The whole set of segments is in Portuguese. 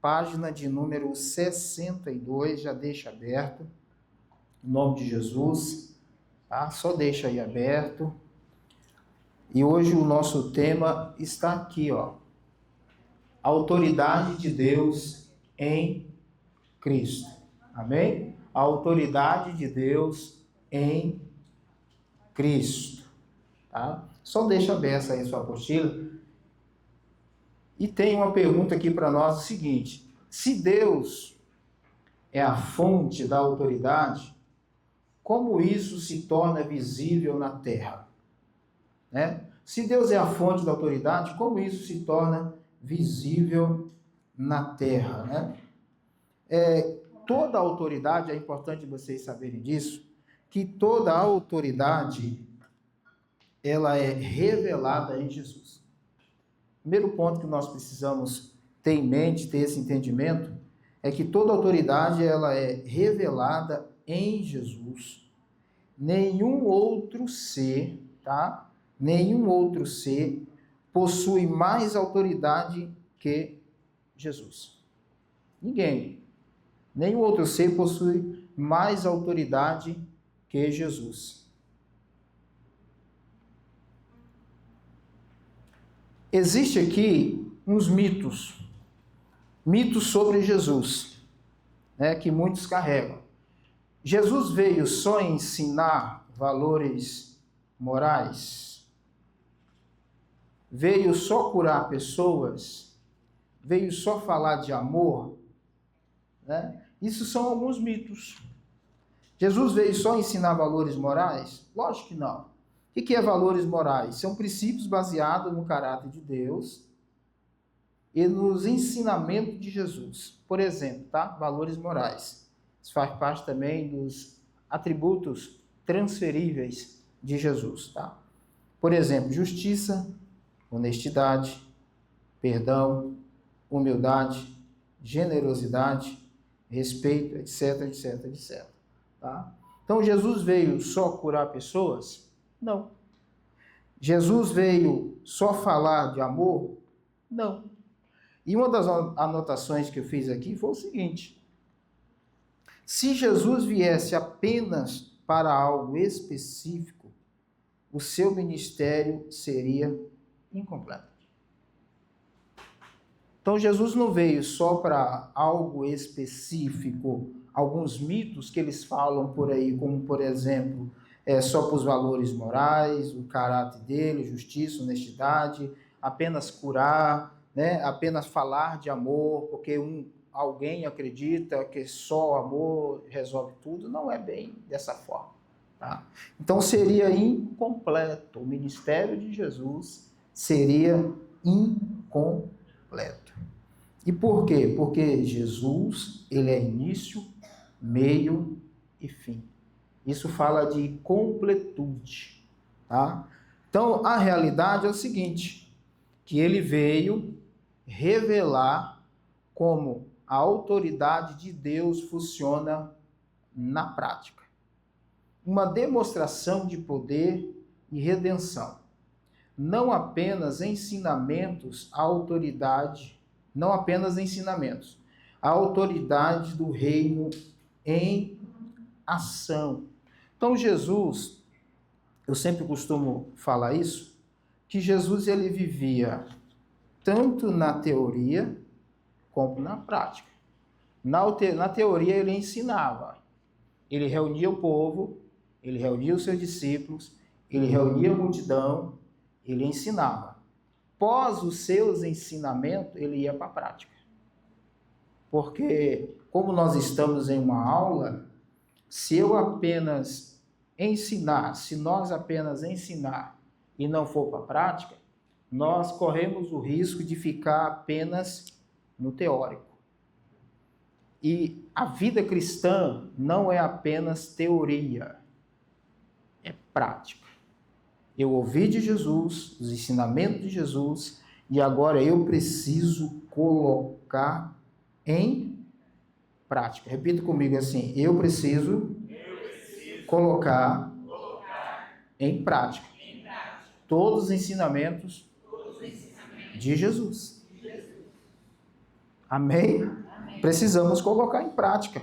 página de número 62, já deixa aberto, em nome de Jesus, tá? Só deixa aí aberto. E hoje o nosso tema está aqui, ó. Autoridade de Deus em Cristo. Amém? A autoridade de Deus em Cristo. Tá? Só deixa aberta aí a sua apostila. E tem uma pergunta aqui para nós, o seguinte: se Deus é a fonte da autoridade, como isso se torna visível na terra? Né? Se Deus é a fonte da autoridade, como isso se torna visível na terra? Né? Toda autoridade, é importante vocês saberem disso, que toda autoridade, ela é revelada em Jesus. Primeiro ponto que nós precisamos ter em mente, ter esse entendimento, é que toda autoridade, ela é revelada em Jesus. Nenhum outro ser, tá? Nenhum outro ser possui mais autoridade que Jesus. Ninguém. Nenhum outro ser possui mais autoridade que Jesus. Existem aqui uns mitos sobre Jesus, né, que muitos carregam. Jesus veio só ensinar valores morais? Veio só curar pessoas? Veio só falar de amor? Né? Isso são alguns mitos. Jesus veio só ensinar valores morais? Lógico que não. O que é valores morais? São princípios baseados no caráter de Deus e nos ensinamentos de Jesus. Por exemplo, tá? Valores morais. Isso faz parte também dos atributos transferíveis de Jesus. Tá? Por exemplo, justiça, honestidade, perdão, humildade, generosidade, respeito, etc, etc, etc. Tá? Então, Jesus veio só curar pessoas? Não. Jesus veio só falar de amor? Não. E uma das anotações que eu fiz aqui foi o seguinte: se Jesus viesse apenas para algo específico, o seu ministério seria incompleto. Então, Jesus não veio só para algo específico. Alguns mitos que eles falam por aí, como, por exemplo, só para os valores morais, o caráter dele, justiça, honestidade, apenas curar, né? Apenas falar de amor, porque alguém acredita que só o amor resolve tudo. Não é bem dessa forma. Tá? Então, seria incompleto. O ministério de Jesus seria incompleto. E por quê? Porque Jesus, ele é início, meio e fim. Isso fala de completude. Tá? Então, a realidade é o seguinte, que ele veio revelar como a autoridade de Deus funciona na prática. Uma demonstração de poder e redenção. Não apenas ensinamentos, a autoridade, não apenas ensinamentos, a autoridade do reino em ação. Então, Jesus, eu sempre costumo falar isso, que Jesus ele vivia tanto na teoria como na prática. Na teoria ele ensinava, ele reunia o povo, ele reunia os seus discípulos, ele reunia a multidão, ele ensinava. Após os seus ensinamentos, ele ia para a prática. Porque, como nós estamos em uma aula, se eu apenas ensinar, se nós apenas ensinar e não for para a prática, nós corremos o risco de ficar apenas no teórico. E a vida cristã não é apenas teoria, é prática. Eu ouvi de Jesus, os ensinamentos de Jesus, e agora eu preciso colocar em prática. Repita comigo assim: eu preciso colocar em prática todos os ensinamentos de Jesus. Amém? Amém? Precisamos colocar em prática,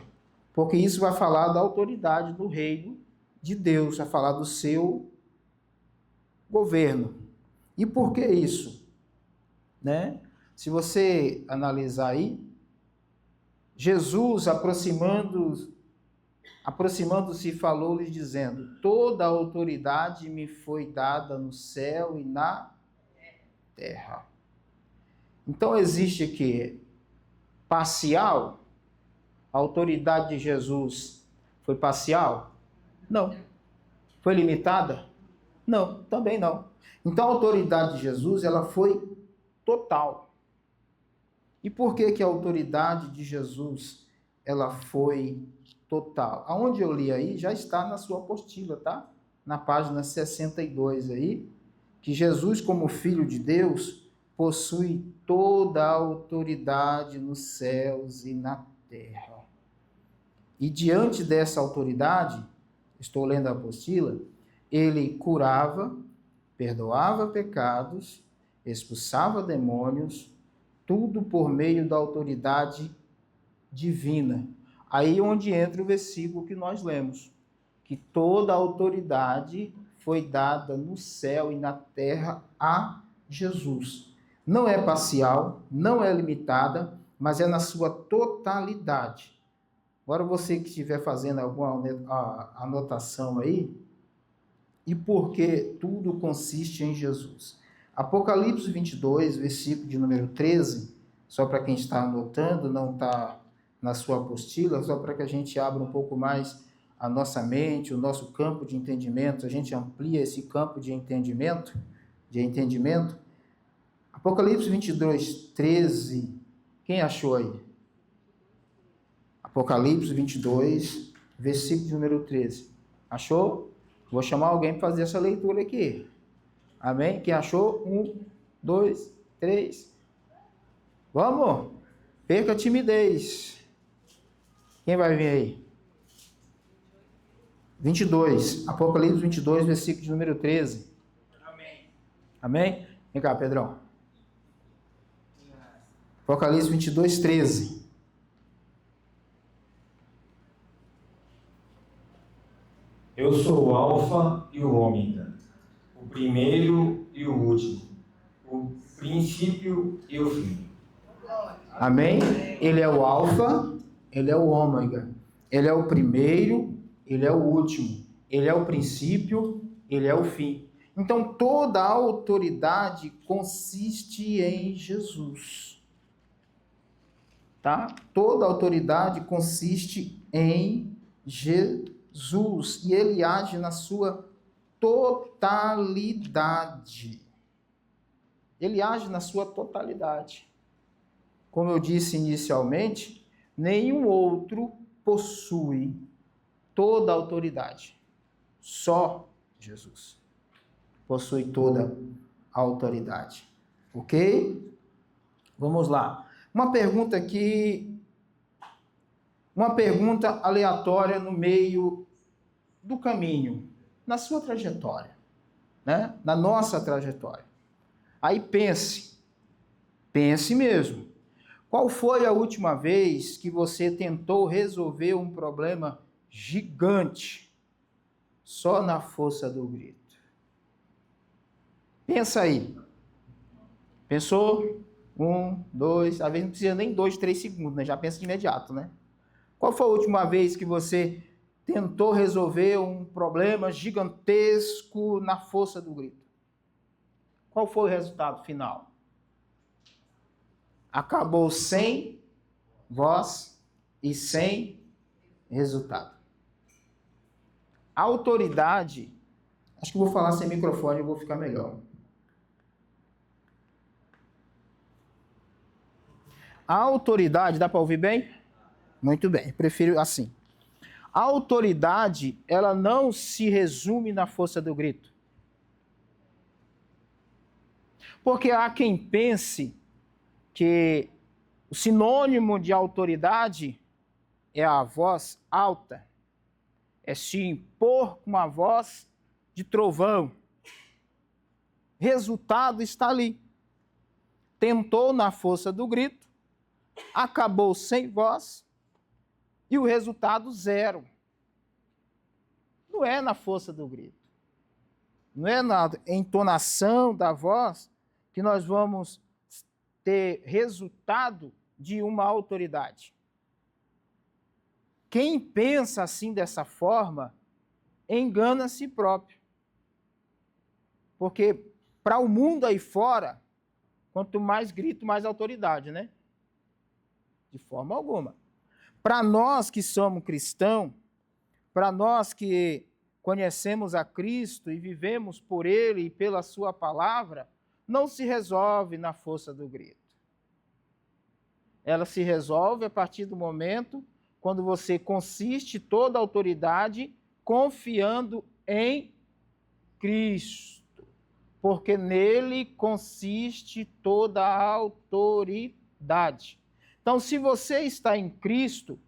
porque isso vai falar da autoridade do reino de Deus, vai falar do seu governo. E por que isso? Né? Se você analisar aí, Jesus aproximando-se, falou-lhes dizendo: toda a autoridade me foi dada no céu e na terra. Então existe aqui parcial? A autoridade de Jesus foi parcial? Não. Foi limitada? Não, também não. Então a autoridade de Jesus, ela foi total. E por que que a autoridade de Jesus, ela foi total? Aonde eu li aí, já está na sua apostila, tá? Na página 62 aí, que Jesus, como Filho de Deus, possui toda a autoridade nos céus e na terra. E diante dessa autoridade, estou lendo a apostila, ele curava, perdoava pecados, expulsava demônios, tudo por meio da autoridade divina. Aí onde entra o versículo que nós lemos, que toda a autoridade foi dada no céu e na terra a Jesus. Não é parcial, não é limitada, mas é na sua totalidade. Agora você que estiver fazendo alguma anotação aí, e por que tudo consiste em Jesus? Apocalipse 22, versículo de número 13, só para quem está anotando, não está na sua apostila, só para que a gente abra um pouco mais a nossa mente, o nosso campo de entendimento, a gente amplia esse campo de entendimento. Apocalipse 22, 13, quem achou aí? Apocalipse 22, versículo de número 13. Achou? Vou chamar alguém para fazer essa leitura aqui. Amém? Quem achou? 1, 2, 3. Vamos! Perca a timidez. Quem vai vir aí? 22. Apocalipse 22, versículo de número 13. Amém. Amém? Vem cá, Pedrão. Apocalipse 22, 13. Eu sou o Alfa e o Ômega, o primeiro e o último, o princípio e o fim. Amém? Ele é o Alfa, ele é o Ômega. Ele é o primeiro, ele é o último. Ele é o princípio, ele é o fim. Então toda a autoridade consiste em Jesus. Tá? Toda a autoridade consiste em Jesus. E ele age na sua totalidade. Ele age na sua totalidade. Como eu disse inicialmente, nenhum outro possui toda a autoridade. Só Jesus possui toda a autoridade. Ok? Vamos lá. Uma pergunta aleatória no meio do caminho, na sua trajetória, né? Na nossa trajetória. Aí pense mesmo. Qual foi a última vez que você tentou resolver um problema gigante só na força do grito? Pensa aí. Pensou? 1, 2, às vezes não precisa nem 2, 3 segundos, né? Já pensa de imediato, né? Qual foi a última vez que você tentou resolver um problema gigantesco na força do grito? Qual foi o resultado final? Acabou sem voz e sem resultado. A autoridade, acho que vou falar sem microfone, eu vou ficar melhor. A autoridade, dá para ouvir bem? Muito bem, prefiro assim. A autoridade, ela não se resume na força do grito. Porque há quem pense que o sinônimo de autoridade é a voz alta, é se impor com uma voz de trovão. Resultado está ali. Tentou na força do grito, acabou sem voz e o resultado zero. Não é na força do grito, não é na entonação da voz que nós vamos ter resultado de uma autoridade. Quem pensa assim dessa forma, engana a si próprio. Porque para o mundo aí fora, quanto mais grito, mais autoridade, né? De forma alguma. Para nós que somos cristãos, para nós que conhecemos a Cristo e vivemos por Ele e pela Sua palavra, não se resolve na força do grito. Ela se resolve a partir do momento quando você consiste toda a autoridade confiando em Cristo, porque nele consiste toda a autoridade. Então, se você está em Cristo,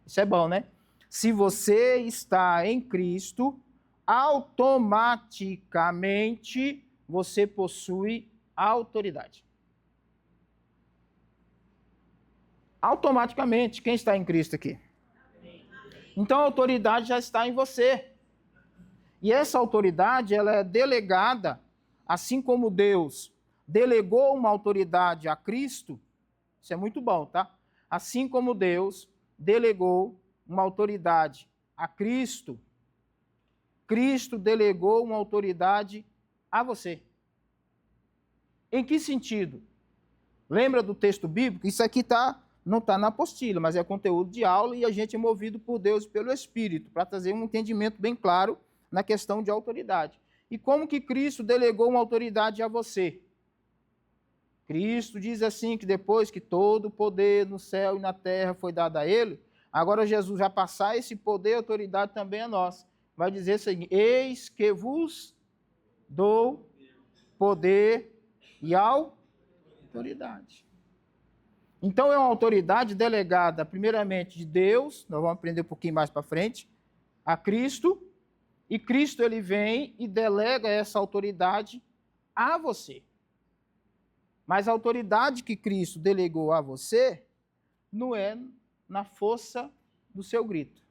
isso é bom, né? Se você está em Cristo, automaticamente você possui autoridade. Automaticamente, quem está em Cristo aqui? Então a autoridade já está em você. E essa autoridade, ela é delegada, assim como Deus delegou uma autoridade a Cristo, isso é muito bom, tá? Assim como Deus delegou uma autoridade a Cristo, Cristo delegou uma autoridade a você. Em que sentido? Lembra do texto bíblico? Isso aqui não está na apostila, mas é conteúdo de aula e a gente é movido por Deus e pelo Espírito para trazer um entendimento bem claro na questão de autoridade. E como que Cristo delegou uma autoridade a você? Cristo diz assim, que depois que todo o poder no céu e na terra foi dado a ele, agora Jesus vai passar esse poder e autoridade também a nós. Vai dizer assim: eis que vos dou poder e autoridade. Então é uma autoridade delegada primeiramente de Deus, nós vamos aprender um pouquinho mais para frente, a Cristo, e Cristo ele vem e delega essa autoridade a você. Mas a autoridade que Cristo delegou a você não é na força do seu grito.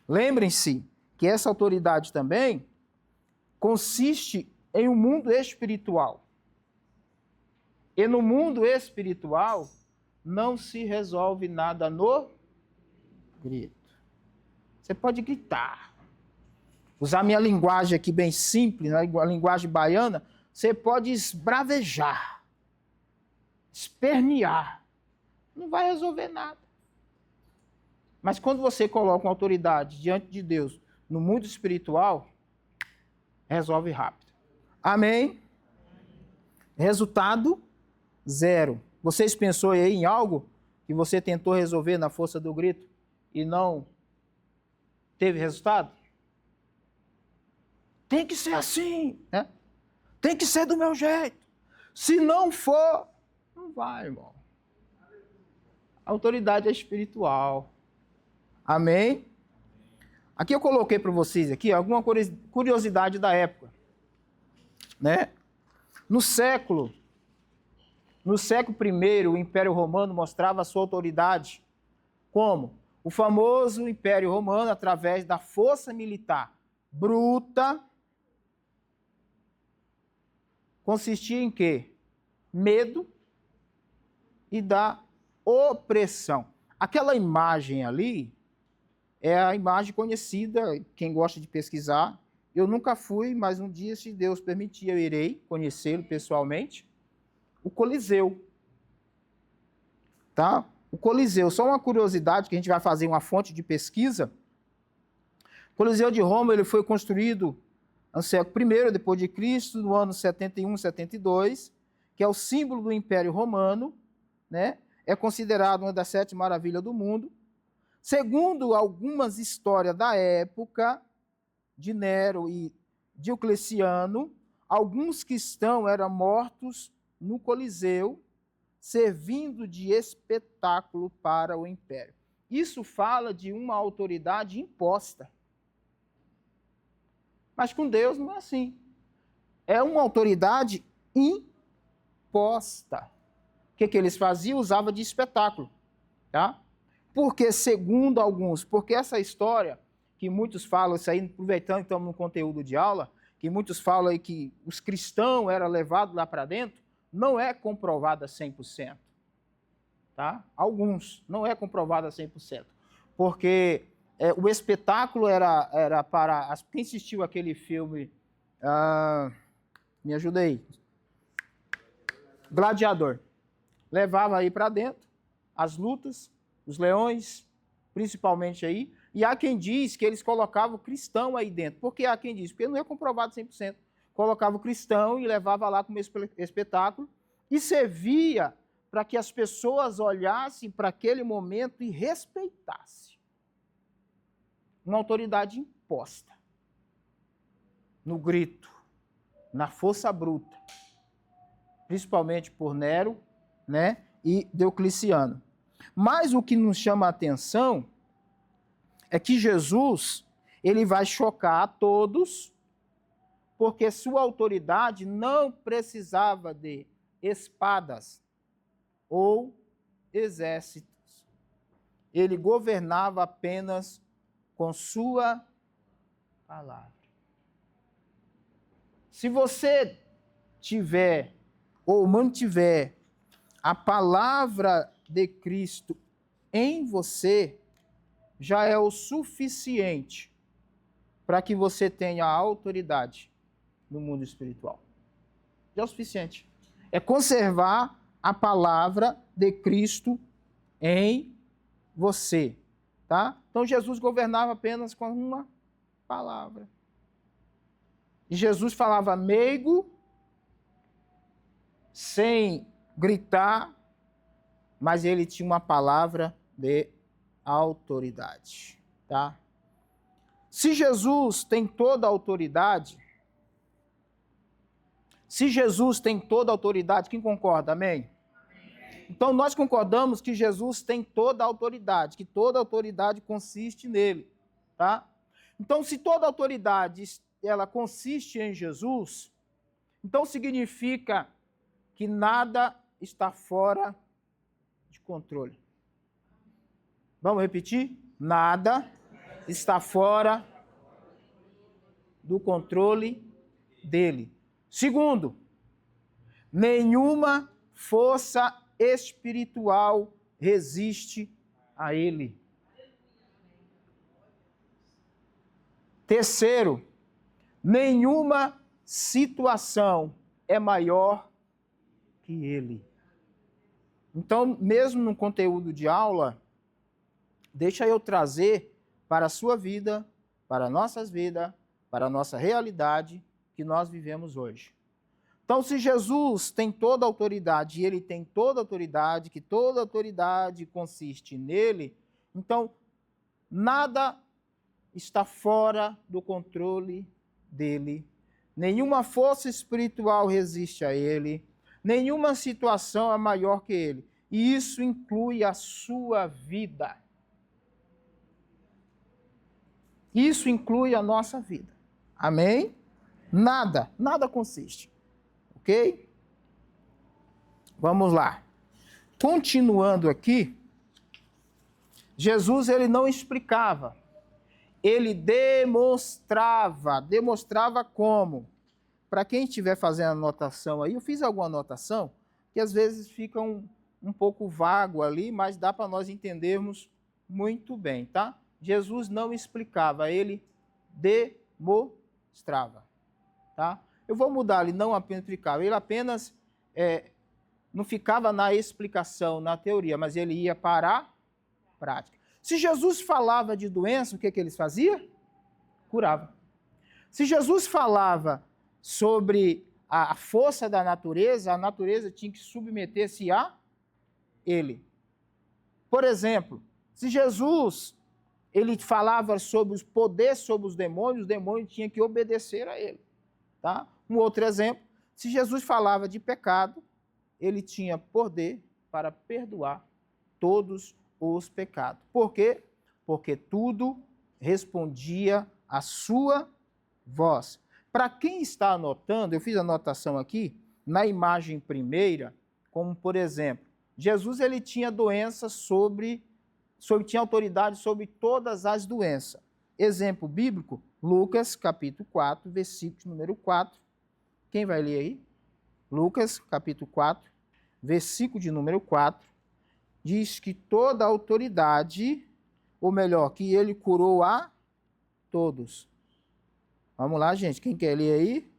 Lembrem-se que essa autoridade também consiste em um mundo espiritual. E no mundo espiritual não se resolve nada no grito. Você pode gritar. Usar minha linguagem aqui bem simples, a linguagem baiana, você pode esbravejar, espernear. Não vai resolver nada. Mas quando você coloca uma autoridade diante de Deus no mundo espiritual, resolve rápido. Amém? Resultado: zero. Vocês pensou aí em algo que você tentou resolver na força do grito e não teve resultado? Tem que ser assim, né? Tem que ser do meu jeito. Se não for, não vai, irmão. A autoridade é espiritual. Amém? Aqui eu coloquei para vocês aqui alguma curiosidade da época, né? No século I, o Império Romano mostrava a sua autoridade como? O famoso Império Romano, através da força militar bruta, consistia em quê? Medo e da opressão. Aquela imagem ali é a imagem conhecida, quem gosta de pesquisar. Eu nunca fui, mas um dia, se Deus permitir, eu irei conhecê-lo pessoalmente. O Coliseu. Tá? O Coliseu, só uma curiosidade, que a gente vai fazer uma fonte de pesquisa. O Coliseu de Roma ele foi construído no século I, depois de Cristo, no ano 71, 72, que é o símbolo do Império Romano, né? É considerado uma das 7 maravilhas do mundo. Segundo algumas histórias da época, de Nero e Diocleciano, alguns cristãos eram mortos no Coliseu, servindo de espetáculo para o império. Isso fala de uma autoridade imposta. Mas com Deus não é assim. É uma autoridade imposta. que eles faziam? Usava de espetáculo, tá? Porque, segundo alguns, porque essa história, que muitos falam, isso aí, aproveitando então no conteúdo de aula, que muitos falam aí que os cristãos eram levados lá para dentro, não é comprovada 100%. Tá? Alguns, não é comprovada 100%. Porque o espetáculo era para... Quem assistiu aquele filme... me ajuda aí. Gladiador. Levava aí para dentro as lutas, os leões, principalmente aí, e há quem diz que eles colocavam o cristão aí dentro. Por que há quem diz? Porque não é comprovado 100%. Colocava o cristão e levava lá como espetáculo e servia para que as pessoas olhassem para aquele momento e respeitassem. Uma autoridade imposta. No grito, na força bruta. Principalmente por Nero, né, e Diocleciano. Mas o que nos chama a atenção é que Jesus, ele vai chocar a todos, porque sua autoridade não precisava de espadas ou exércitos. Ele governava apenas com sua palavra. Se você tiver ou mantiver a palavra de Cristo em você, já é o suficiente para que você tenha autoridade no mundo espiritual. Já é o suficiente. É conservar a palavra de Cristo em você, tá? Então Jesus governava apenas com uma palavra. E Jesus falava meigo, sem gritar, mas ele tinha uma palavra de autoridade, tá? Se Jesus tem toda a autoridade, quem concorda, amém? Então nós concordamos que Jesus tem toda a autoridade, que toda a autoridade consiste nele, tá? Então se toda a autoridade ela consiste em Jesus, então significa que nada está fora de controle. Vamos repetir? Nada está fora do controle dele. Segundo, nenhuma força espiritual resiste a ele. Terceiro, nenhuma situação é maior que ele. Então, mesmo no conteúdo de aula, deixa eu trazer para a sua vida, para nossas vidas, para a nossa realidade que nós vivemos hoje. Então, se Jesus tem toda a autoridade e ele tem toda a autoridade, que toda a autoridade consiste nele, então nada está fora do controle dele. Nenhuma força espiritual resiste a ele. Nenhuma situação é maior que ele. E isso inclui a sua vida. Isso inclui a nossa vida. Amém? Nada consiste. Ok? Vamos lá. Continuando aqui, Jesus ele não explicava. Ele demonstrava. Demonstrava como? Para quem estiver fazendo anotação aí, eu fiz alguma anotação que às vezes fica um pouco vago ali, mas dá para nós entendermos muito bem, tá? Jesus não explicava, ele demonstrava, tá? Eu vou mudar ali, não apenas explicava, ele apenas não ficava na explicação, na teoria, mas ele ia para a prática. Se Jesus falava de doença, o que eles faziam? Curava. Se Jesus falava sobre a força da natureza, a natureza tinha que submeter-se a ele. Por exemplo, se Jesus ele falava sobre os poderes sobre os demônios tinham que obedecer a ele. Tá? Um outro exemplo, se Jesus falava de pecado, ele tinha poder para perdoar todos os pecados. Por quê? Porque tudo respondia à sua voz. Para quem está anotando, eu fiz a anotação aqui, na imagem primeira, como por exemplo, Jesus ele tinha tinha autoridade sobre todas as doenças. Exemplo bíblico, Lucas capítulo 4, versículo número 4. Quem vai ler aí? Lucas capítulo 4, versículo de número 4. Diz que toda a autoridade, ou melhor, que ele curou a todos. Vamos lá, gente. Quem quer ler aí?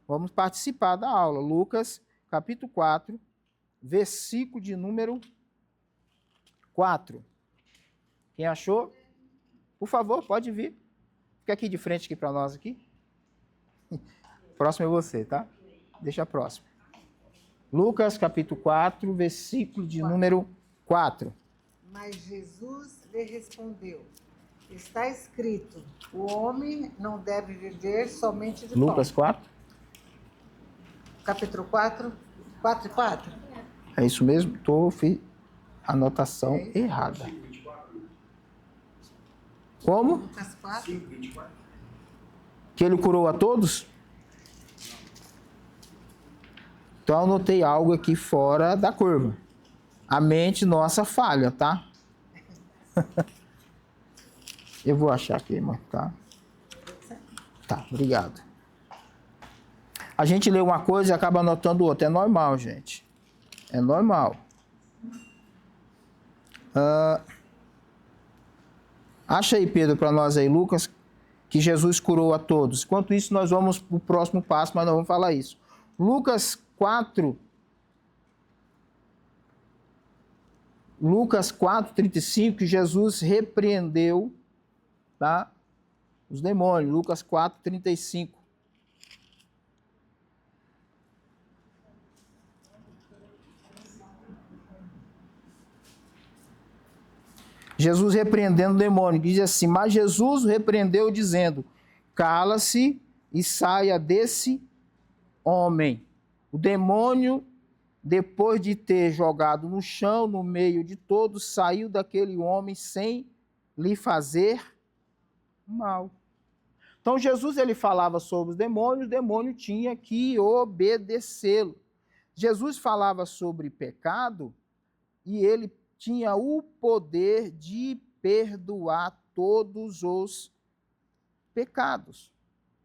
Vamos participar da aula. Lucas capítulo 4, versículo de número 4. Quem achou? Por favor, pode vir. Fica aqui de frente aqui para nós aqui. Próximo é você, tá? Deixa próximo. Lucas capítulo 4, versículo de número 4. Mas Jesus lhe respondeu: está escrito, o homem não deve viver somente de Lucas pão. 4? Capítulo 4, 4 e 4? É isso mesmo? Fiz anotação errada. Como? Lucas 4. Que ele curou a todos? Então eu anotei algo aqui fora da curva. A mente nossa falha, tá? Eu vou achar aqui, irmão, tá? Tá, obrigado. A gente lê uma coisa e acaba anotando outra. É normal, gente. É normal. Acha aí, Pedro, para nós aí, Lucas, que Jesus curou a todos. Enquanto isso, nós vamos para o próximo passo, mas nós vamos falar isso. Lucas 4, 35, Jesus repreendeu, tá, os demônios. Lucas 4, 35. Jesus repreendendo o demônio, diz assim: mas Jesus o repreendeu dizendo: cala-se e saia desse homem. O demônio, depois de ter jogado no chão, no meio de todos, saiu daquele homem sem lhe fazer mal. Então Jesus ele falava sobre os demônios, o demônio tinha que obedecê-lo. Jesus falava sobre pecado e ele tinha o poder de perdoar todos os pecados.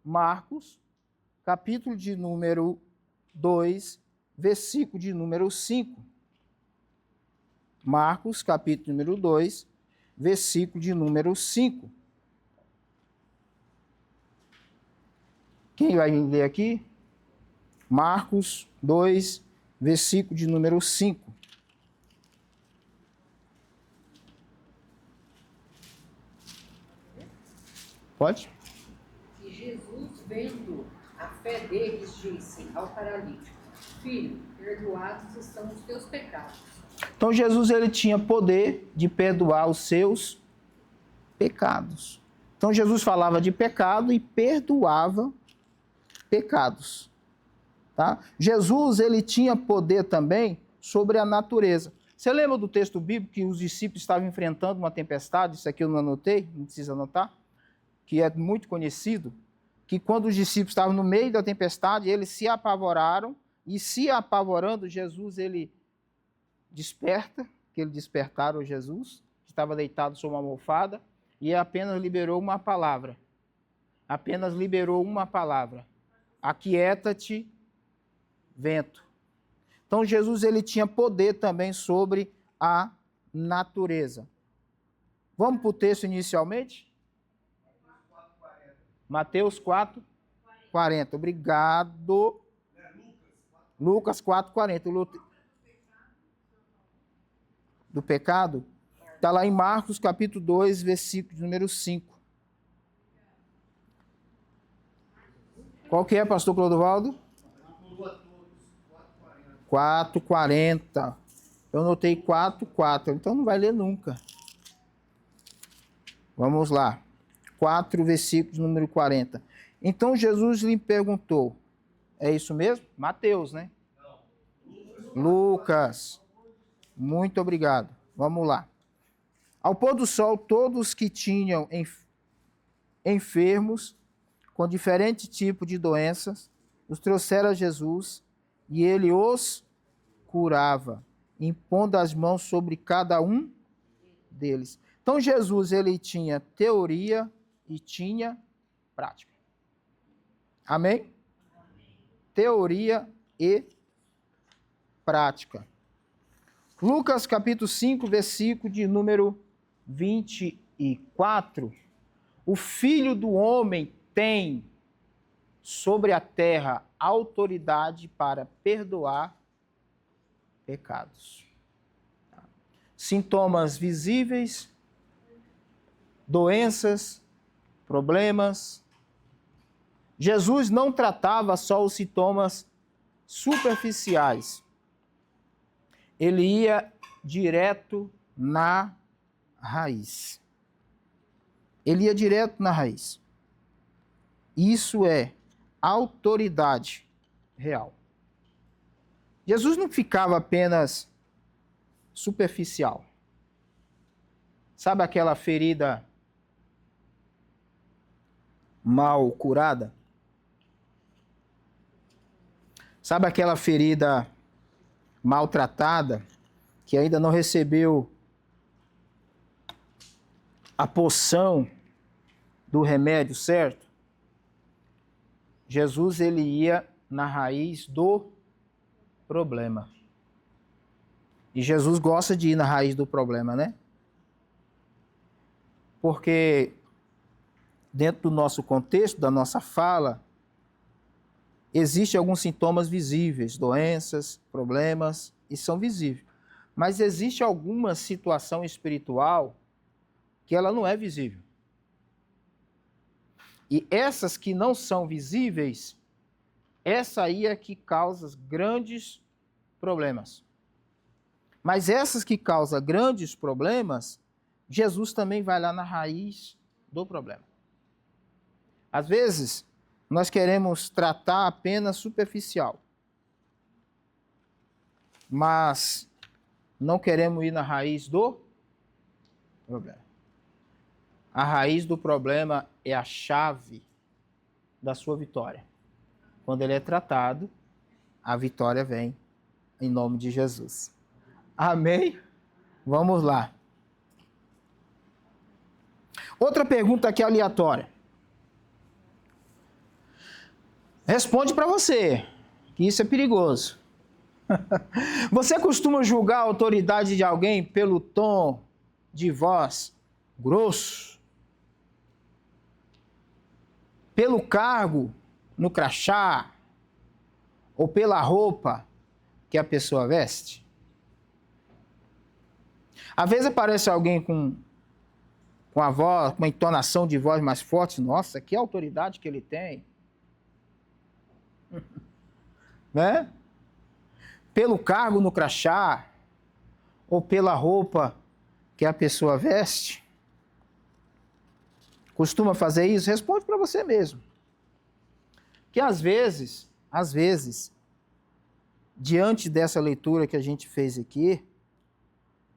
Marcos, capítulo de número 2, versículo de número 5. Marcos, capítulo número 2, versículo de número 5. Quem vai ler aqui? Marcos 2, versículo de número 5. Pode? E Jesus, vendo a fé deles, disse ao paralítico: filho, perdoados estão os teus pecados. Então Jesus ele tinha poder de perdoar os seus pecados. Então Jesus falava de pecado e perdoava pecados. Tá? Jesus ele tinha poder também sobre a natureza. Você lembra do texto bíblico que os discípulos estavam enfrentando uma tempestade? Isso aqui eu não anotei, não precisa anotar. Que é muito conhecido, que quando os discípulos estavam no meio da tempestade, eles se apavoraram, e se apavorando, Jesus, ele desperta, que eles despertaram Jesus, que estava deitado sobre uma almofada, e apenas liberou uma palavra. Apenas liberou uma palavra. Aquieta-te, vento. Então Jesus, ele tinha poder também sobre a natureza. Vamos para o texto inicialmente? Mateus 4, 40. Obrigado. Lucas 4, 40. Do pecado? Está lá em Marcos, capítulo 2, versículo número 5. Qual que é, pastor Clodovaldo? 4, 40. Eu anotei 4, 4. Então não vai ler nunca. Vamos lá. 4, versículos número 40. Então Jesus lhe perguntou, é isso mesmo? Mateus, né? Não. Lucas. Muito obrigado. Vamos lá. Ao pôr do sol, todos que tinham enfermos, com diferente tipo de doenças, os trouxeram a Jesus e ele os curava. impondo as mãos sobre cada um deles. Então Jesus, ele tinha teoria e tinha prática. Amém? Teoria e prática. Lucas capítulo 5, versículo de número 24. O Filho do Homem tem sobre a terra autoridade para perdoar pecados. Sintomas visíveis, doenças, problemas. Jesus não tratava só os sintomas superficiais. Ele ia direto na raiz. Ele ia direto na raiz. Isso é autoridade real. Jesus não ficava apenas superficial. Sabe aquela ferida mal curada? Sabe aquela ferida maltratada que ainda não recebeu a poção do remédio certo? Jesus, ele ia na raiz do problema. E Jesus gosta de ir na raiz do problema, né? Porque dentro do nosso contexto, da nossa fala, existem alguns sintomas visíveis, doenças, problemas, e são visíveis. Mas existe alguma situação espiritual que ela não é visível. E essas que não são visíveis, essa aí é que causa grandes problemas. Mas essas que causam grandes problemas, Jesus também vai lá na raiz do problema. Às vezes, nós queremos tratar apenas superficial, mas não queremos ir na raiz do problema. A raiz do problema é a chave da sua vitória. Quando ele é tratado, a vitória vem em nome de Jesus. Amém? Vamos lá. Outra pergunta aqui aleatória. Responde para você, que isso é perigoso. Você costuma julgar a autoridade de alguém pelo tom de voz grosso? Pelo cargo no crachá? Ou pela roupa que a pessoa veste? Às vezes aparece alguém com a voz, com uma entonação de voz mais forte. Nossa, que autoridade que ele tem. Né? Pelo cargo no crachá, ou pela roupa que a pessoa veste? Costuma fazer isso? Responde para você mesmo. Que às vezes, diante dessa leitura que a gente fez aqui,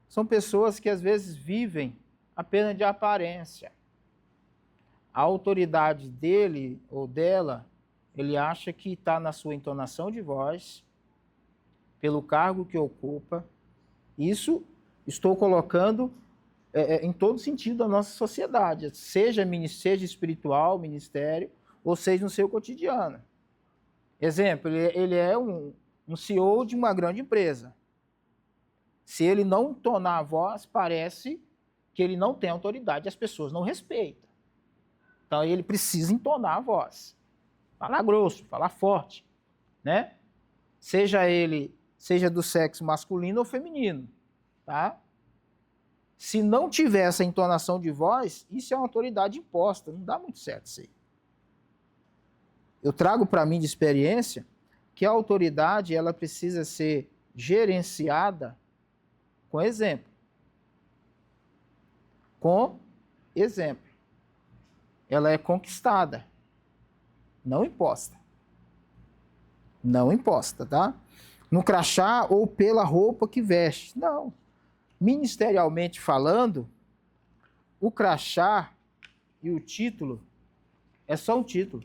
são pessoas que às vezes vivem apenas de aparência. A autoridade dele ou dela, ele acha que está na sua entonação de voz, pelo cargo que ocupa. Isso estou colocando em todo sentido da nossa sociedade, seja espiritual, ministério, ou seja no seu cotidiano. Exemplo, ele é um CEO de uma grande empresa. Se ele não entonar a voz, parece que ele não tem autoridade, as pessoas não respeitam. Então ele precisa entonar a voz. Falar grosso, falar forte, né? Seja do sexo masculino ou feminino, tá? Se não tiver essa entonação de voz, isso é uma autoridade imposta, não dá muito certo isso aí. Eu trago para mim de experiência que a autoridade, ela precisa ser gerenciada com exemplo. Com exemplo. Ela é conquistada, não imposta. Não imposta, tá? No crachá ou pela roupa que veste. Não. Ministerialmente falando, o crachá e o título é só um título.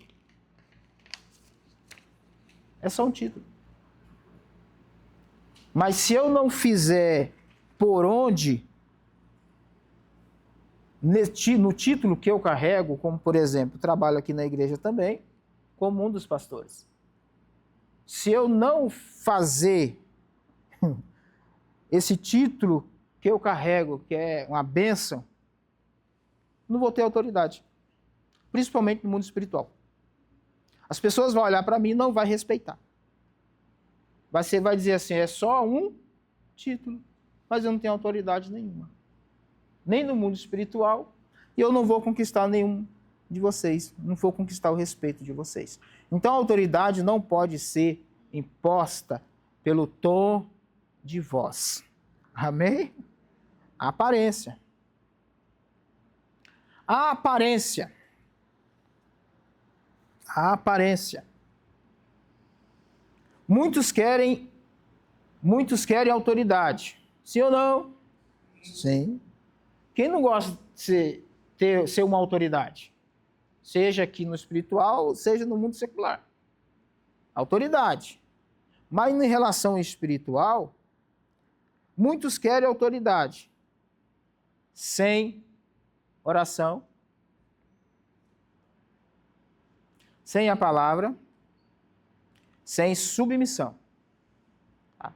É só um título. Mas se eu não fizer por onde, no título que eu carrego, como por exemplo, trabalho aqui na igreja também, como um dos pastores. Se eu não fazer esse título que eu carrego, que é uma bênção, não vou ter autoridade. Principalmente no mundo espiritual. As pessoas vão olhar para mim e não vai respeitar. Você vai dizer assim, é só um título, mas eu não tenho autoridade nenhuma. Nem no mundo espiritual, e eu não vou conquistar nenhum de vocês, não vou conquistar o respeito de vocês. Então a autoridade não pode ser imposta pelo tom de voz. Amém? A aparência. A aparência. A aparência. Muitos querem autoridade. Sim ou não? Sim. Quem não gosta de ser uma autoridade? Seja aqui no espiritual, seja no mundo secular. Autoridade. Mas em relação ao espiritual, muitos querem autoridade. Sem oração, sem a palavra, sem submissão. A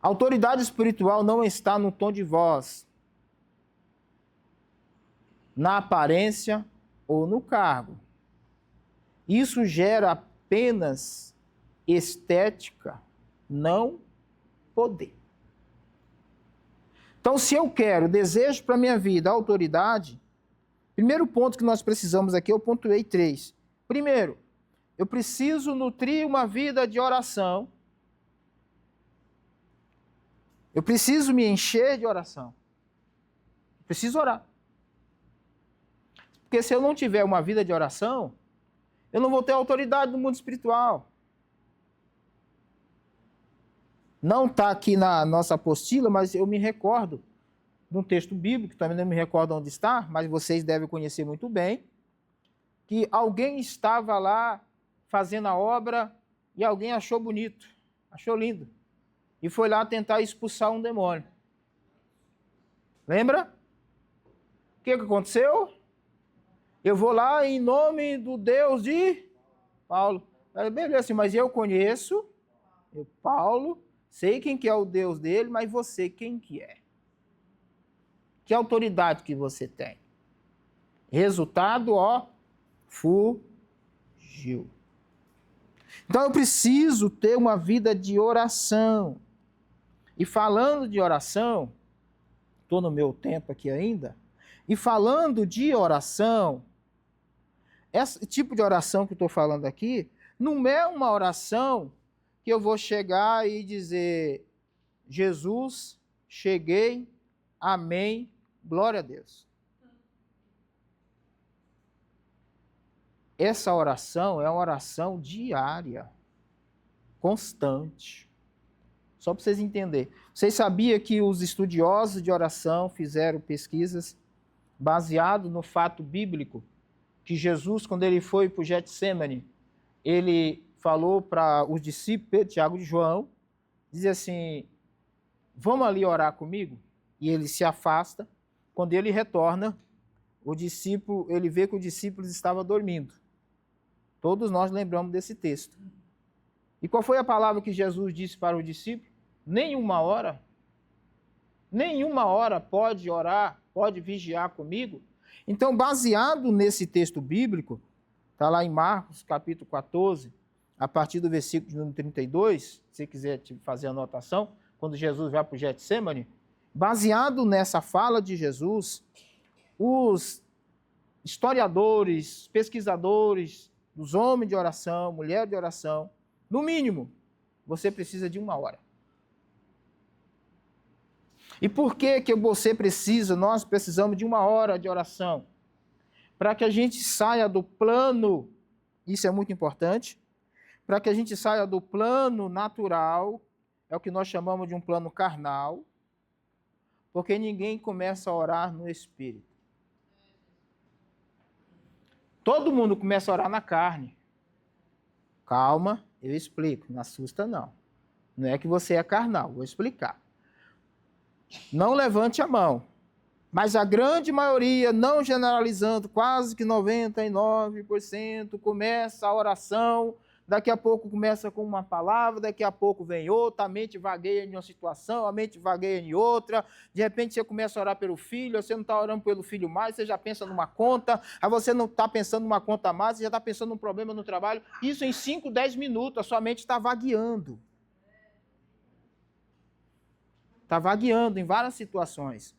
autoridade espiritual não está no tom de voz, na aparência ou no cargo. Isso gera apenas estética, não poder. Então, se eu quero, desejo para a minha vida a autoridade, primeiro ponto que nós precisamos aqui, eu pontuei 3. Primeiro, eu preciso nutrir uma vida de oração. Eu preciso me encher de oração. Eu preciso orar. Porque se eu não tiver uma vida de oração, eu não vou ter autoridade no mundo espiritual. Não está aqui na nossa apostila, mas eu me recordo de um texto bíblico, também não me recordo onde está, mas vocês devem conhecer muito bem, que alguém estava lá fazendo a obra e alguém achou bonito, achou lindo, e foi lá tentar expulsar um demônio. Lembra? O que aconteceu? Eu vou lá em nome do Deus de Paulo. Beleza, assim, mas eu conheço, Paulo, sei quem que é o Deus dele, mas você quem que é? Que autoridade que você tem? Resultado, fugiu. Então eu preciso ter uma vida de oração. E falando de oração, estou no meu tempo aqui ainda, e falando de oração, esse tipo de oração que eu estou falando aqui, não é uma oração que eu vou chegar e dizer, Jesus, cheguei, amém, glória a Deus. Essa oração é uma oração diária, constante. Só para vocês entenderem. Vocês sabiam que os estudiosos de oração fizeram pesquisas baseado no fato bíblico que Jesus, quando ele foi para o Getsêmani, ele falou para os discípulos, Pedro, Tiago e João, dizia assim, vamos ali orar comigo? E ele se afasta. Quando ele retorna, o discípulo, ele vê que o discípulo estava dormindo. Todos nós lembramos desse texto. E qual foi a palavra que Jesus disse para o discípulo? Nenhuma hora pode orar, pode vigiar comigo. Então, baseado nesse texto bíblico, está lá em Marcos, capítulo 14, a partir do versículo de número 32, se você quiser fazer a anotação, quando Jesus vai para o Getsêmani, baseado nessa fala de Jesus, os historiadores, pesquisadores, dos homens de oração, mulher de oração, no mínimo, você precisa de 1 hora. E por que você precisa, nós precisamos de 1 hora de oração? Para que a gente saia do plano, isso é muito importante, para que a gente saia do plano natural, é o que nós chamamos de um plano carnal, porque ninguém começa a orar no Espírito. Todo mundo começa a orar na carne. Calma, eu explico, não assusta não. Não é que você é carnal, vou explicar. Não levante a mão. Mas a grande maioria, não generalizando, quase que 99%, começa a oração, daqui a pouco começa com uma palavra, daqui a pouco vem outra, a mente vagueia em uma situação, a mente vagueia em outra, de repente você começa a orar pelo filho, você não está orando pelo filho mais, você já pensa numa conta, aí você não está pensando numa conta a mais, você já está pensando num problema no trabalho, isso em 5, 10 minutos, a sua mente está vagueando. Está vagueando em várias situações.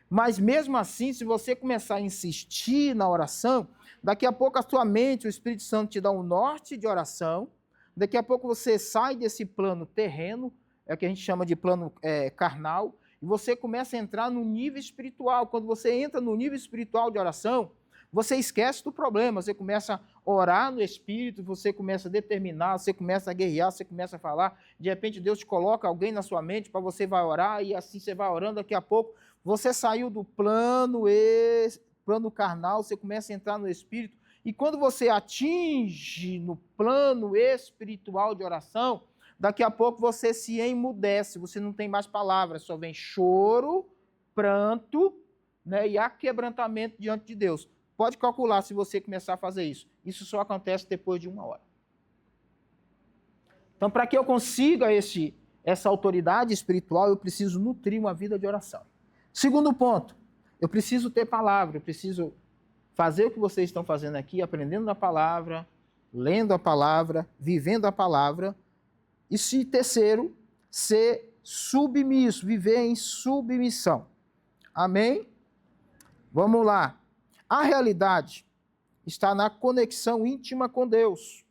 Mas mesmo assim, se você começar a insistir na oração, daqui a pouco a sua mente, o Espírito Santo te dá um norte de oração, daqui a pouco você sai desse plano terreno, é o que a gente chama de plano carnal, e você começa a entrar no nível espiritual. Quando você entra no nível espiritual de oração, você esquece do problema, você começa a orar no Espírito, você começa a determinar, você começa a guerrear, você começa a falar, de repente Deus te coloca alguém na sua mente para você vai orar, e assim você vai orando, daqui a pouco você saiu do plano carnal, você começa a entrar no Espírito, e quando você atinge no plano espiritual de oração, daqui a pouco você se emudece, você não tem mais palavras, só vem choro, pranto, né, e aquebrantamento diante de Deus. Pode calcular se você começar a fazer isso. Isso só acontece depois de 1 hora. Então, para que eu consiga essa autoridade espiritual, eu preciso nutrir uma vida de oração. Segundo ponto, eu preciso ter palavra, eu preciso fazer o que vocês estão fazendo aqui, aprendendo a palavra, lendo a palavra, vivendo a palavra. E terceiro, ser submisso, viver em submissão. Amém? Vamos lá. A realidade está na conexão íntima com Deus.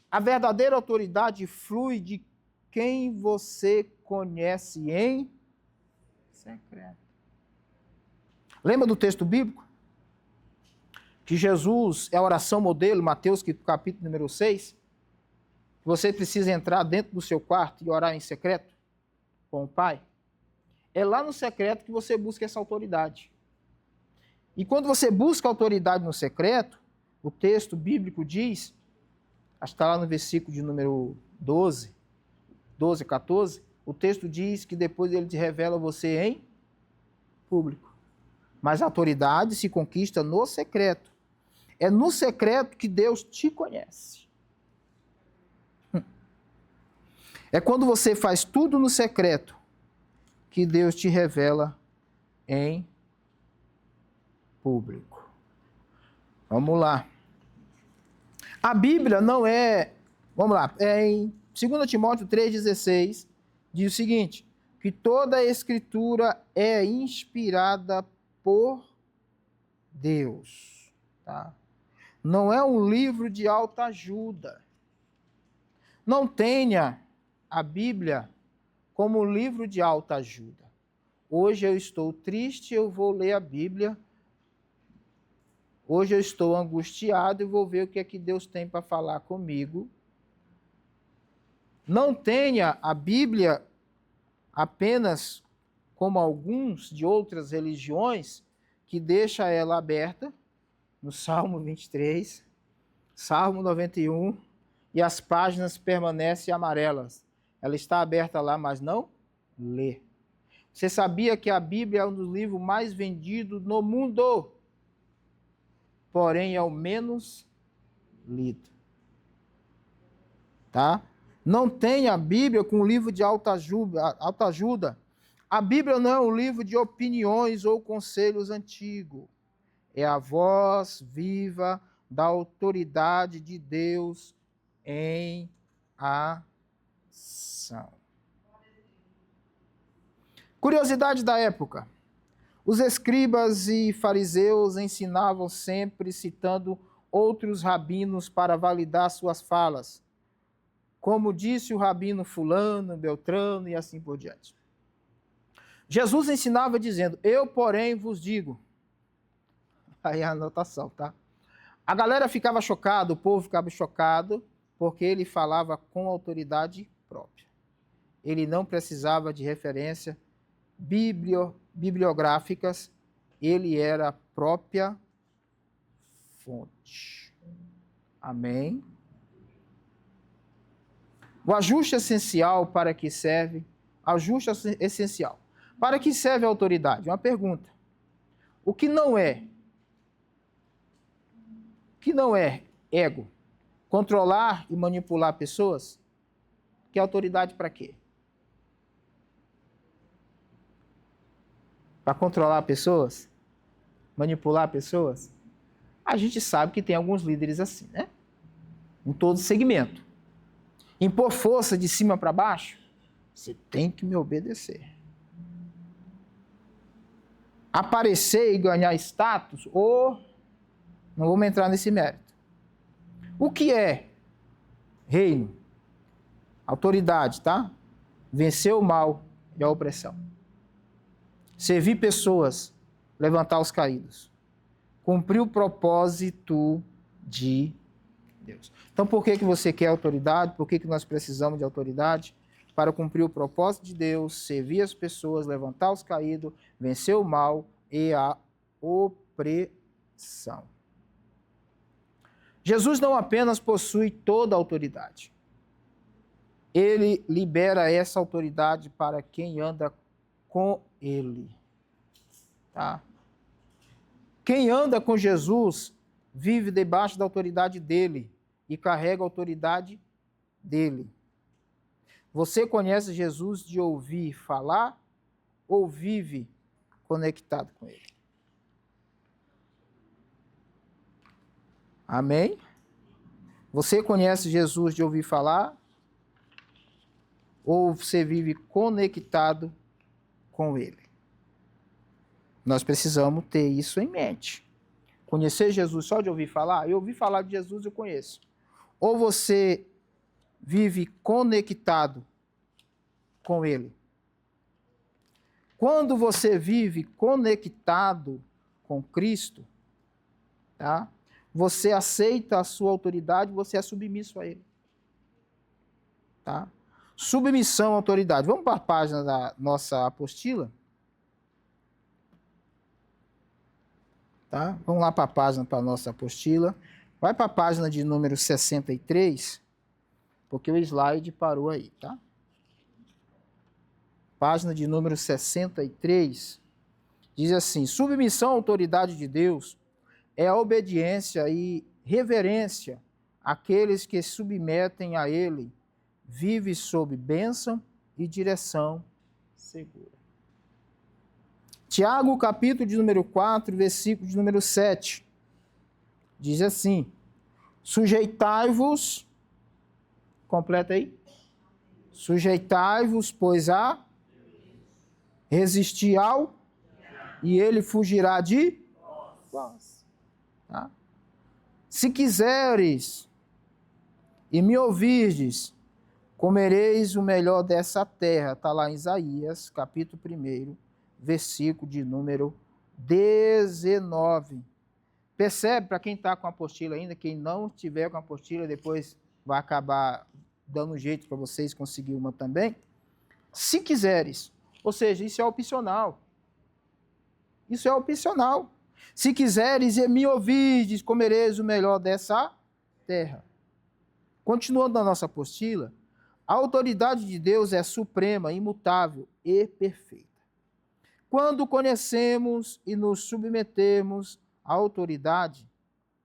A verdadeira autoridade flui de quem você conhece em secreto. Lembra do texto bíblico? Que Jesus é a oração modelo, Mateus capítulo número 6. Você precisa entrar dentro do seu quarto e orar em secreto com o Pai. É lá no secreto que você busca essa autoridade. E quando você busca autoridade no secreto, o texto bíblico diz, acho que está lá no versículo de número 12, 14, o texto diz que depois ele te revela você em público. Mas a autoridade se conquista no secreto. É no secreto que Deus te conhece. É quando você faz tudo no secreto que Deus te revela em público. Vamos lá. A Bíblia não é... Vamos lá. É em 2 Timóteo 3,16, diz o seguinte, que toda a Escritura é inspirada por Deus. Tá? Não é um livro de autoajuda. Não tenha a Bíblia como livro de autoajuda. Hoje eu estou triste, eu vou ler a Bíblia. Hoje eu estou angustiado e vou ver o que é que Deus tem para falar comigo. Não tenha a Bíblia apenas como alguns de outras religiões, que deixa ela aberta, no Salmo 23, Salmo 91, e as páginas permanecem amarelas. Ela está aberta lá, mas não lê. Você sabia que a Bíblia é um dos livros mais vendidos no mundo? Porém, é o menos lido. Tá? Não tem a Bíblia com um livro de autoajuda. A Bíblia não é um livro de opiniões ou conselhos antigos. É a voz viva da autoridade de Deus em ação. Curiosidade da época. Os escribas e fariseus ensinavam sempre citando outros rabinos para validar suas falas. Como disse o rabino fulano, beltrano e assim por diante. Jesus ensinava dizendo, eu, porém, vos digo. Aí a anotação, tá? A galera ficava chocada, o povo ficava chocado, porque ele falava com autoridade própria. Ele não precisava de referência bibliográficas, ele era a própria fonte. Amém? O ajuste essencial para que serve? Ajuste essencial. Para que serve a autoridade? Uma pergunta. O que não é? O que não é ego? Controlar e manipular pessoas? Que autoridade para quê? Para controlar pessoas? Manipular pessoas? A gente sabe que tem alguns líderes assim, né? Em todo segmento. Impor força de cima para baixo? Você tem que me obedecer. Aparecer e ganhar status? Ou não vamos entrar nesse mérito. O que é reino? Autoridade, tá? Vencer o mal e a opressão. Servir pessoas, levantar os caídos. Cumprir o propósito de Deus. Então, por que você quer autoridade? Por que nós precisamos de autoridade? Para cumprir o propósito de Deus, servir as pessoas, levantar os caídos, vencer o mal e a opressão. Jesus não apenas possui toda a autoridade. Ele libera essa autoridade para quem anda com ele. Tá? Quem anda com Jesus vive debaixo da autoridade dele e carrega a autoridade dele. Você conhece Jesus de ouvir falar ou vive conectado com ele? Amém? Você conhece Jesus de ouvir falar ou você vive conectado com ele? Nós precisamos ter isso em mente. Conhecer Jesus só de ouvir falar? Eu ouvi falar de Jesus, eu conheço. Ou você vive conectado com ele? Quando você vive conectado com Cristo, tá? Você aceita a sua autoridade, você é submisso a ele. Tá? Submissão à autoridade. Vamos para a página da nossa apostila? Tá? Vamos lá para a página, para a nossa apostila. Vai para a página de número 63, porque o slide parou aí, tá? Página de número 63, diz assim: submissão à autoridade de Deus é a obediência e reverência àqueles que submetem a Ele, vive sob bênção e direção segura. Tiago, capítulo de número 4, versículo de número 7, diz assim: sujeitai-vos, completa aí, sujeitai-vos, pois a resistir ao, e ele fugirá de vós. Tá? Se quiseres e me ouvirdes, comereis o melhor dessa terra. Está lá em Isaías, capítulo 1, versículo de número 19. Percebe, para quem está com a apostila ainda, quem não tiver com a apostila, depois vai acabar dando um jeito para vocês conseguir uma também. Se quiseres, ou seja, isso é opcional. Isso é opcional. Se quiseres e me ouvirdes, comereis o melhor dessa terra. Continuando na nossa apostila, a autoridade de Deus é suprema, imutável e perfeita. Quando conhecemos e nos submetemos à autoridade,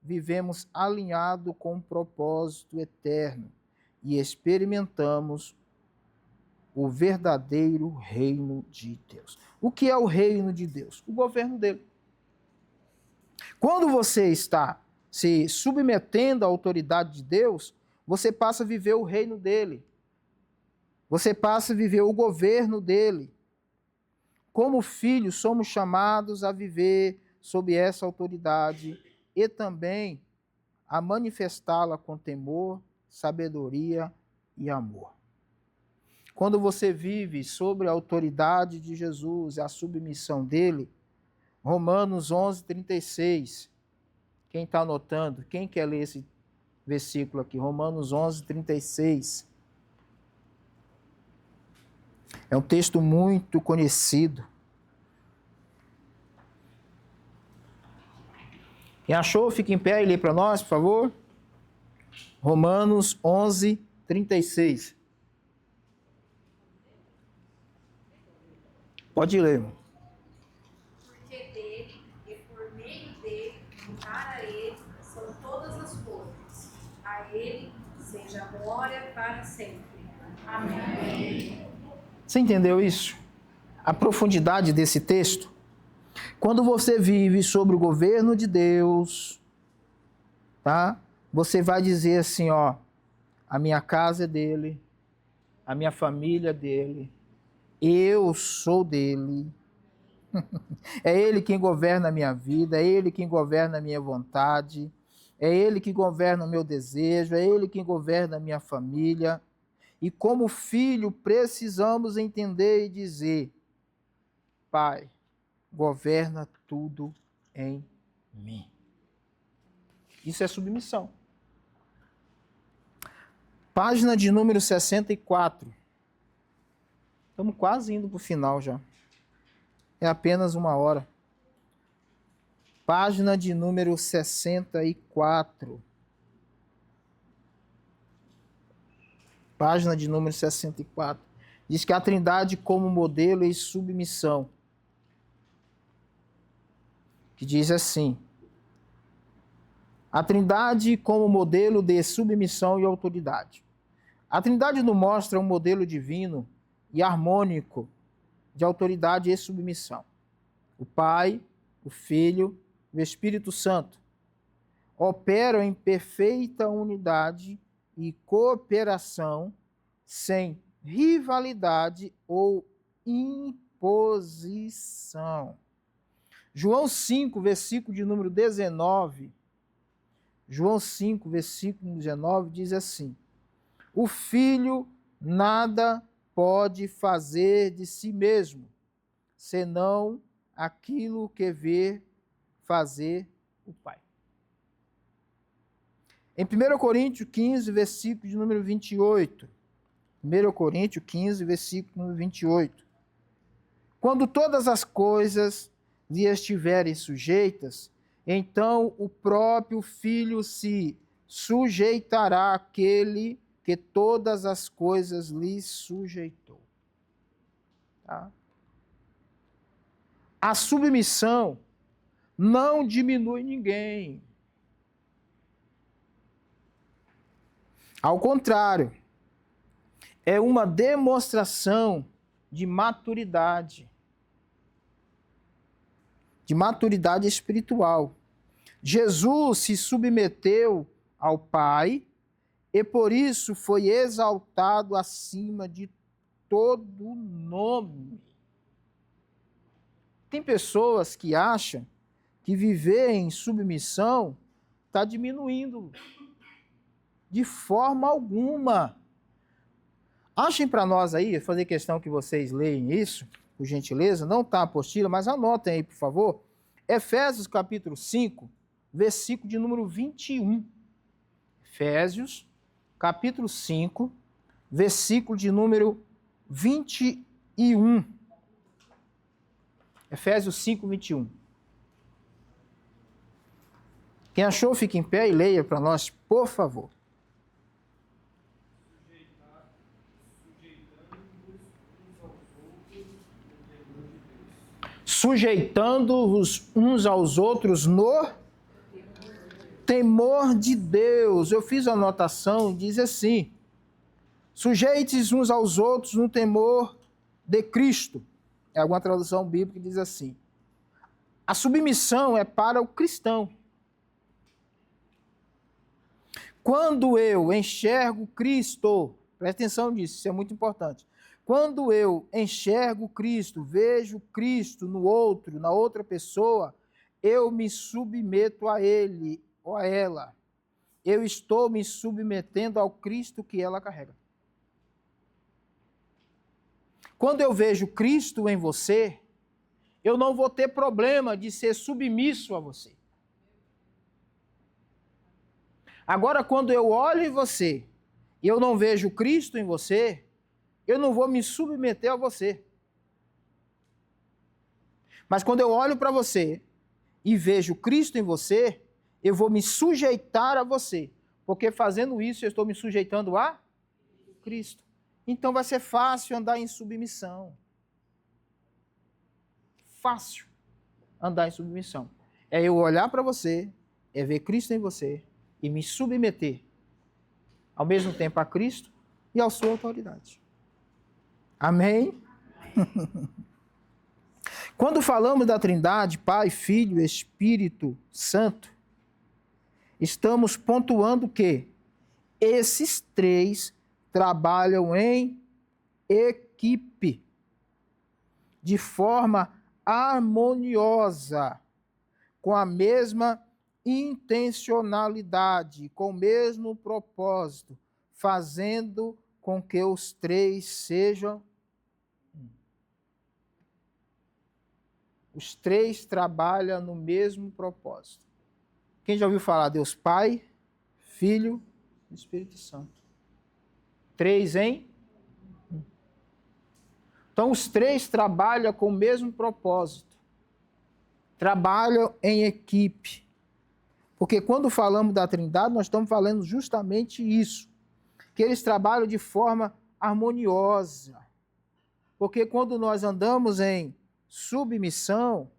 vivemos alinhado com o propósito eterno e experimentamos o verdadeiro reino de Deus. O que é o reino de Deus? O governo dele. Quando você está se submetendo à autoridade de Deus, você passa a viver o reino dele. Você passa a viver o governo dele. Como filhos, somos chamados a viver sob essa autoridade e também a manifestá-la com temor, sabedoria e amor. Quando você vive sobre a autoridade de Jesus, a submissão dele, Romanos 11:36. Quem está anotando? Quem quer ler esse versículo aqui? Romanos 11:36. É um texto muito conhecido. Quem achou, fica em pé e lê para nós, por favor. Romanos 11:36. Pode ler. Porque dele, e por meio dele, e para ele, são todas as coisas. A ele seja a glória para sempre. Amém. Você entendeu isso? A profundidade desse texto? Quando você vive sobre o governo de Deus, tá? Você vai dizer assim, ó, a minha casa é dele, a minha família é dele, eu sou dele. É ele quem governa a minha vida, é ele quem governa a minha vontade, é ele que governa o meu desejo, é ele quem governa a minha família. E como filho, precisamos entender e dizer, Pai, governa tudo em mim. Isso é submissão. Página de número 64. Estamos quase indo para o final já. É apenas 1 hora. Página de número 64. Página de número 64. Diz que a Trindade como modelo e submissão. Que diz assim: a Trindade como modelo de submissão e autoridade. A Trindade nos mostra um modelo divino e harmônico de autoridade e submissão. O Pai, o Filho e o Espírito Santo operam em perfeita unidade e cooperação, sem rivalidade ou imposição. João 5, versículo de número 19. João 5, versículo 19 diz assim: o Filho nada pode fazer de si mesmo, senão aquilo que vê fazer o Pai. Em 1 Coríntios 15, versículo de número 28. 1 Coríntios 15, versículo número 28. Quando todas as coisas lhe estiverem sujeitas, então o próprio Filho se sujeitará àquele que todas as coisas lhe sujeitou. Tá? A submissão não diminui ninguém. Ao contrário, é uma demonstração de maturidade espiritual. Jesus se submeteu ao Pai e por isso foi exaltado acima de todo nome. Tem pessoas que acham que viver em submissão está diminuindo. De forma alguma. Achem para nós aí, fazer questão que vocês leem isso, por gentileza, não está a apostila, mas anotem aí, por favor. Efésios capítulo 5, versículo de número 21. Efésios capítulo 5, versículo de número 21. Efésios 5, 21. Quem achou, fique em pé e leia para nós, por favor. Sujeitando-vos uns aos outros no temor de Deus. Eu fiz a anotação, diz assim: sujeites uns aos outros no temor de Cristo. É alguma tradução bíblica que diz assim. A submissão é para o cristão. Quando eu enxergo Cristo, presta atenção nisso, isso é muito importante. Quando eu enxergo Cristo, vejo Cristo no outro, na outra pessoa, eu me submeto a ele ou a ela. Eu estou me submetendo ao Cristo que ela carrega. Quando eu vejo Cristo em você, eu não vou ter problema de ser submisso a você. Agora, quando eu olho em você e eu não vejo Cristo em você, eu não vou me submeter a você. Mas quando eu olho para você e vejo Cristo em você, eu vou me sujeitar a você. Porque fazendo isso, eu estou me sujeitando a Cristo. Então vai ser fácil andar em submissão. fácil andar em submissão. É eu olhar para você, é ver Cristo em você e me submeter ao mesmo tempo a Cristo e à sua autoridade. Amém? Quando falamos da Trindade, Pai, Filho e Espírito Santo, estamos pontuando que esses três trabalham em equipe, de forma harmoniosa, com a mesma intencionalidade, com o mesmo propósito, fazendo com que os três sejam um. Os três trabalham no mesmo propósito. Quem já ouviu falar Deus Pai, Filho e Espírito Santo? Três em um. Então os três trabalham com o mesmo propósito. Trabalham em equipe. Porque quando falamos da Trindade, nós estamos falando justamente isso. Que eles trabalham de forma harmoniosa. Porque quando nós andamos em submissão,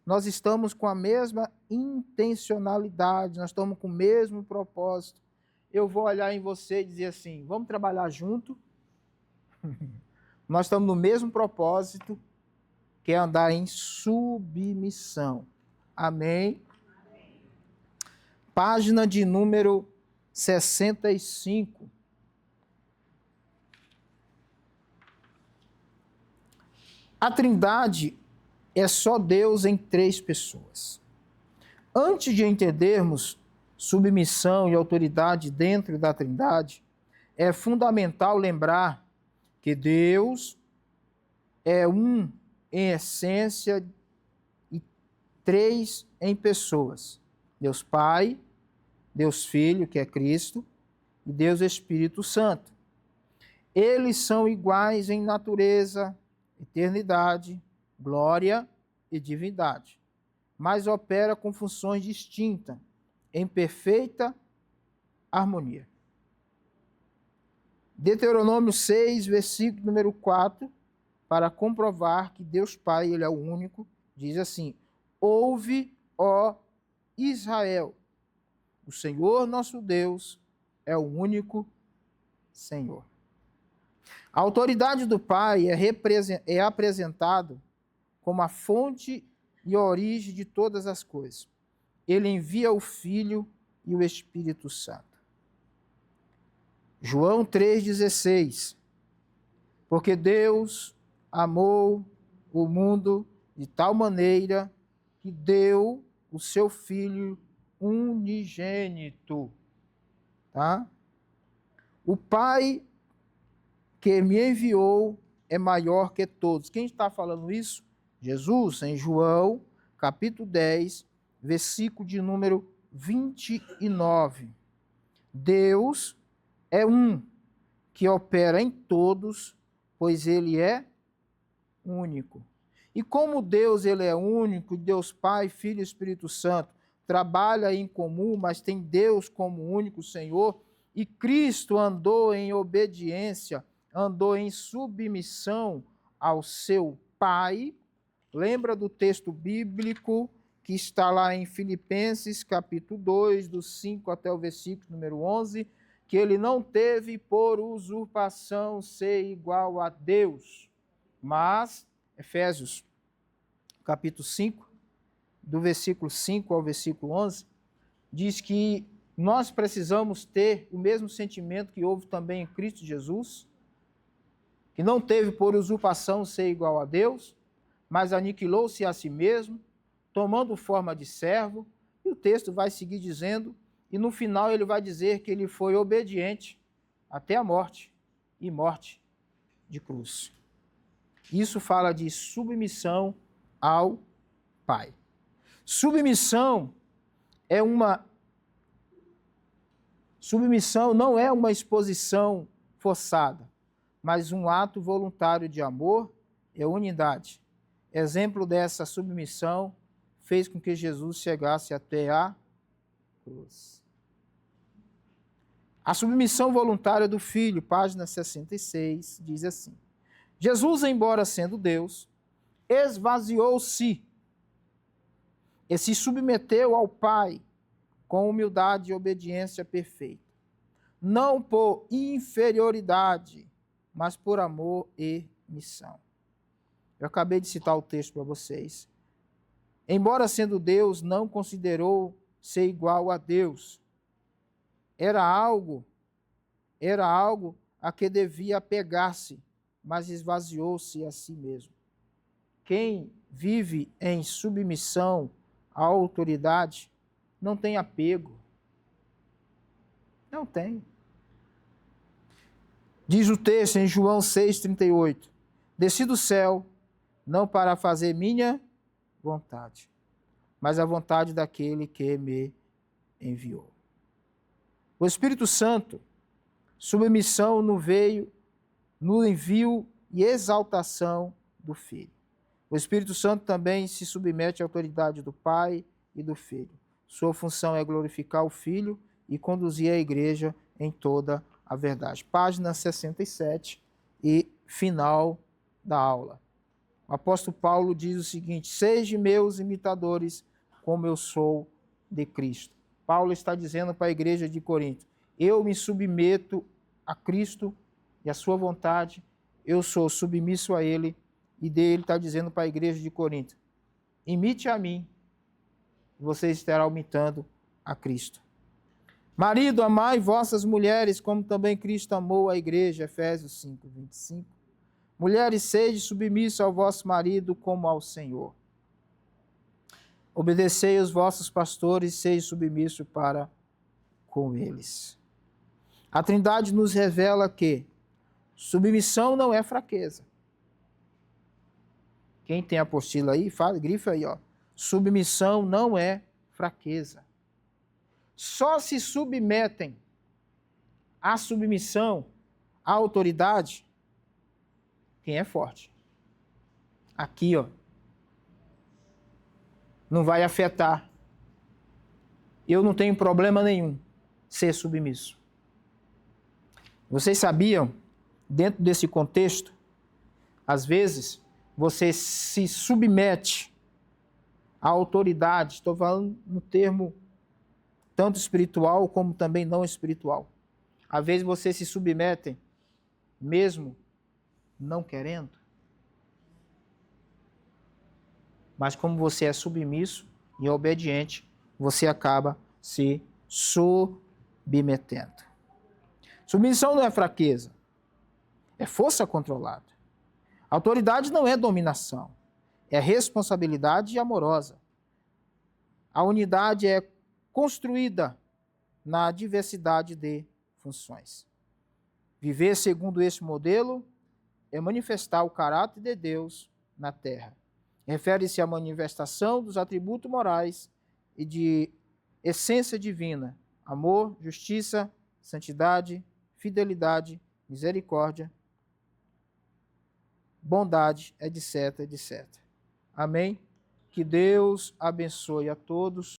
nós estamos com a mesma intencionalidade, nós estamos com o mesmo propósito. Eu vou olhar em você e dizer assim, vamos trabalhar junto? Nós estamos no mesmo propósito, que é andar em submissão. Amém? Amém. Página de número 65. A Trindade é só Deus em três pessoas. Antes de entendermos submissão e autoridade dentro da Trindade, é fundamental lembrar que Deus é um em essência e três em pessoas. Deus Pai, Deus Filho, que é Cristo, e Deus Espírito Santo. Eles são iguais em natureza, eternidade, glória e divindade, mas opera com funções distintas, em perfeita harmonia. Deuteronômio 6, versículo número 4, para comprovar que Deus Pai, Ele é o único, diz assim, ouve, ó Israel, o Senhor nosso Deus é o único Senhor. A autoridade do Pai é apresentado como a fonte e a origem de todas as coisas. Ele envia o Filho e o Espírito Santo. João 3,16. Porque Deus amou o mundo de tal maneira que deu o seu Filho unigênito. Tá? O Pai que me enviou é maior que todos. Quem está falando isso? Jesus, em João, capítulo 10, versículo de número 29. Deus é um que opera em todos, pois Ele é único. E como Deus ele é único, Deus Pai, Filho e Espírito Santo, trabalha em comum, mas tem Deus como único Senhor, e Cristo andou em obediência, andou em submissão ao seu Pai. Lembra do texto bíblico que está lá em Filipenses, capítulo 2, do 5 até o versículo número 11, que ele não teve por usurpação ser igual a Deus, mas, Efésios, capítulo 5, do versículo 5 ao versículo 11, diz que nós precisamos ter o mesmo sentimento que houve também em Cristo Jesus, que não teve por usurpação ser igual a Deus, mas aniquilou-se a si mesmo, tomando forma de servo, e o texto vai seguir dizendo, e no final ele vai dizer que ele foi obediente até a morte, e morte de cruz. Isso fala de submissão ao Pai. Submissão não é uma exposição forçada, mas um ato voluntário de amor e unidade. Exemplo dessa submissão fez com que Jesus chegasse até a cruz. A submissão voluntária do Filho, página 66, diz assim: Jesus, embora sendo Deus, esvaziou-se e se submeteu ao Pai com humildade e obediência perfeita, não por inferioridade, mas por amor e missão. Eu acabei de citar o texto para vocês. Embora sendo Deus, não considerou ser igual a Deus. Era algo a que devia apegar-se, mas esvaziou-se a si mesmo. Quem vive em submissão à autoridade não tem apego. Não tem. Diz o texto em João 6,38: desci do céu, não para fazer minha vontade, mas a vontade daquele que me enviou. O Espírito Santo, submissão no envio e exaltação do Filho. O Espírito Santo também se submete à autoridade do Pai e do Filho. Sua função é glorificar o Filho e conduzir a igreja em toda a verdade. Página 67 e final da aula. O apóstolo Paulo diz o seguinte: sejam meus imitadores, como eu sou de Cristo. Paulo está dizendo para a igreja de Corinto: eu me submeto a Cristo e a sua vontade, eu sou submisso a Ele, e dele está dizendo para a igreja de Corinto: imite a mim, e vocês estarão imitando a Cristo. Marido, amai vossas mulheres, como também Cristo amou a igreja, Efésios 5, 25. Mulheres, sede submissos ao vosso marido como ao Senhor. Obedecei aos vossos pastores, sede submissos para com eles. A Trindade nos revela que submissão não é fraqueza. Quem tem a apostila aí, grifa aí, ó. Submissão não é fraqueza. Só se submetem à submissão, à autoridade, quem é forte. Aqui, ó. Não vai afetar. Eu não tenho problema nenhum ser submisso. Vocês sabiam, dentro desse contexto, às vezes, você se submete à autoridade, estou falando no termo tanto espiritual como também não espiritual. Às vezes você se submete mesmo não querendo. Mas como você é submisso e obediente, você acaba se submetendo. Submissão não é fraqueza, é força controlada. Autoridade não é dominação, é responsabilidade amorosa. A unidade é construída na diversidade de funções. Viver segundo este modelo é manifestar o caráter de Deus na terra. Refere-se à manifestação dos atributos morais e de essência divina: amor, justiça, santidade, fidelidade, misericórdia, bondade, etc, etc. Amém? Que Deus abençoe a todos.